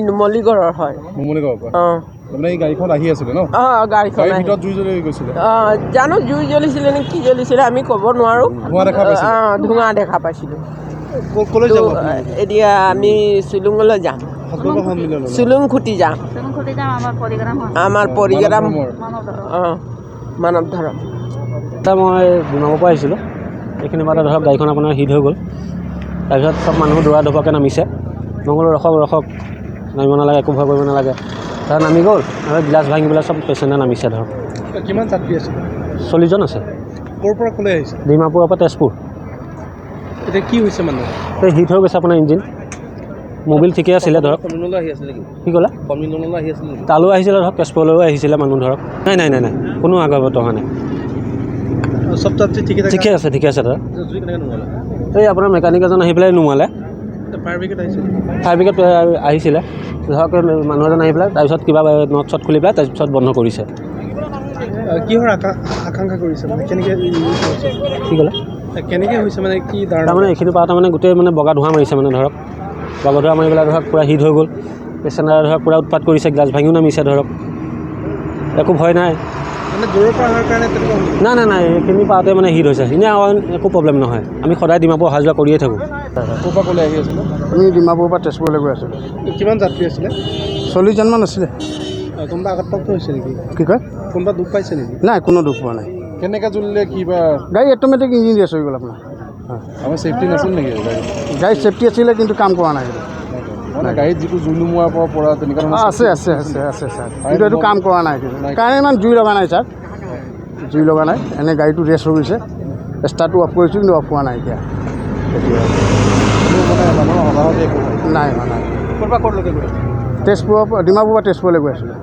নুমলীগড়ৰ হয়। নুমলীগড়ৰ পৰা মানে এই গাড়ীখন আহি আছিলে ন? গাড়ীখন ভিতৰত জুই জ্বলি গৈছিলে। জানো জুই জ্বলিছিলে নে কি জ্বলিছিলে আমি ক'ব নোৱাৰোঁ। ধোঁৱা দেখা পাইছিলোঁ। এতিয়া আমি চুলুঙলৈ যাম। চুলুং খুটি যাম। আমাৰ পৰিগ্ৰাম মানৱ ধৰম। মই ডিমাপুৰৰ পৰা আহিছিলোঁ। এইখিনি বাটে ধৰক গাড়ীখন আপোনাৰ হিট হৈ গ'ল। তাৰপিছত চব মানুহ দৌৰা ধপাকৈ নামিছে। মই ক'লোঁ ৰখক নামিব নালাগে, একো ভয় কৰিব নালাগে। তাৰ নামি গ'ল আৰু গ্লাছ ভাঙি পেলাই চব পেচেণ্টাৰ নামিছে ধৰক। কিমান যাত্ৰী আছিলে? 40 জন আছে। ক'ৰ পৰা ক'লৈ আহিছে? ডিমাপুৰৰ পৰা তেজপুৰ। এতিয়া কি হৈছে মানে? এই হিট হৈ গৈছে আপোনাৰ ইঞ্জিন। মোবিল ঠিকে আছিলে ধৰক। কি ক'লে? তালৈ আহিছিলে ধৰক, তেজপুৰলৈও আহিছিলে মানুহ ধৰক। নাই কোনো আগত অহা নাই। চব যাত্ৰী ঠিকে আছে দাদা। এই আপোনাৰ মেকানিক এজন আহি পেলাই নুমালে। ফায়াৰ ব্ৰিগেড আহিছিলে? ফায়াৰ ব্ৰিগেড আহিছিলে ধৰক, মানুহ এজন আহি পেলাই তাৰপিছত কিবা নট চট খুলি পেলাই তাৰপিছত বন্ধ কৰিছে। কিহৰ আকাংক্ষা কৰিছে মানে? কি ক'লে? কেনেকৈ হৈছে মানে কি? তাৰমানে এইখিনি পৰা তাৰমানে গোটেই মানে বগা ধোঁৱা মাৰিছে মানে ধৰক। বগা ধোঁৱা মাৰি পেলাই ধৰক পূৰা হিট হৈ গ'ল। পেচেণ্টাৰ ধৰক পূৰা উৎপাত কৰিছে, গ্লাছ ভাঙিও নামিছে ধৰক। একো ভয় নাই। মানে দূৰৰ পৰা অহাৰ কাৰণে তেনেকুৱা? নাই এইখিনি পাওঁতে মানে হিট হৈছে। এনেই একো প্ৰব্লেম নহয়। আমি সদায় ডিমাপুৰ অহা যোৱা কৰিয়ে থাকোঁ। ক'ৰ পৰা ক'লৈ আহি আছিলে? আমি ডিমাপুৰৰ পৰা তেজপুৰলৈ গৈ আছিলোঁ। কিমান যাত্ৰী আছিলে? 40 জনমান আছিলে। কোনোবা আঘাতপ্ৰাপ্ত হৈছে নেকি? কি কয়? কোনোবা দুখ পাইছে নেকি? নাই, কোনো দুখ পোৱা নাই। কেনেকৈ জ্বলিলে কিবা? গাড়ী অট'মেটিক ইঞ্জিন ৰেচ হৈ গ'ল আপোনাৰ। আমাৰ ছেফটি নাছিল নেকি? গাড়ী ছেফটি আছিলে কিন্তু কাম কৰা নাই। মানে গাড়ীত যিটো জুই নুমুৱাৰ পৰা তেনেকুৱা আছে ছাৰ, কিন্তু এইটো কাম কৰা নাই। কাৰণে ইমান জুই লগা নাই ছাৰ, জুই লগা নাই। এনেই গাড়ীটো ৰেচ হৈ গৈছে। ষ্টাৰ্টটো অফ কৰিছোঁ কিন্তু অফ হোৱা নাই এতিয়া। নাই। ক'ৰ পৰা ক'লৈকে গৈ? ডিমাপুৰৰ পৰা তেজপুৰলৈ গৈ আছিলোঁ।